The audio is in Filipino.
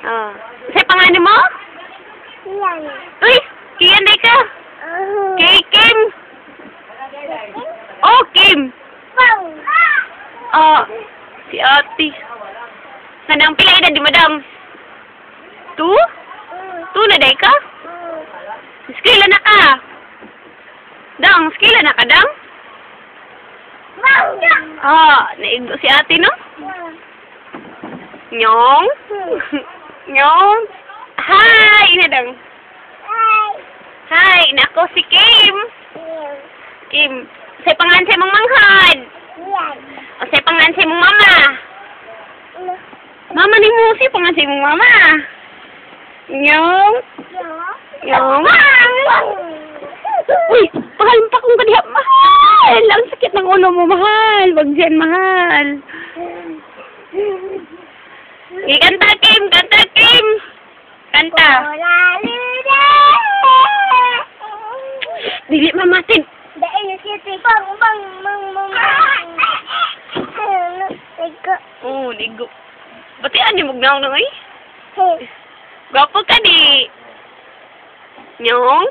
Oh. Sa pangalan mo? Yan. Uy, kiyan day ka. Kay Kim. Oh, Kim. Wow. Oh, si ate. Kanang pila edad di madam? 2? 2 na day ka? Skila na ka. Dang, skila na ka, dang? Wow. Ah, naigo si ate, no? Nyong? Nyong? Hi, inadang. Hi, nako si Kim. Kim, say pangan sa mong manghad. Yan. O say pangan sa mong mama. Mama ni mo, say pangan sa mong mama. Nyong? Nyong? Uy, mahal pa kung kaniya. Mahal! Ang sakit ng ulo mo, mahal. Wag dyan, mahal. Kanta, Kim! Kanta, Kim! Kanta. Dili mamatin. Dahil yung city. Bang, bang, bang, bang. Oh, ligo. Bati ani mugnaw na ngay? Hey. Gwapo ka di. Nyong?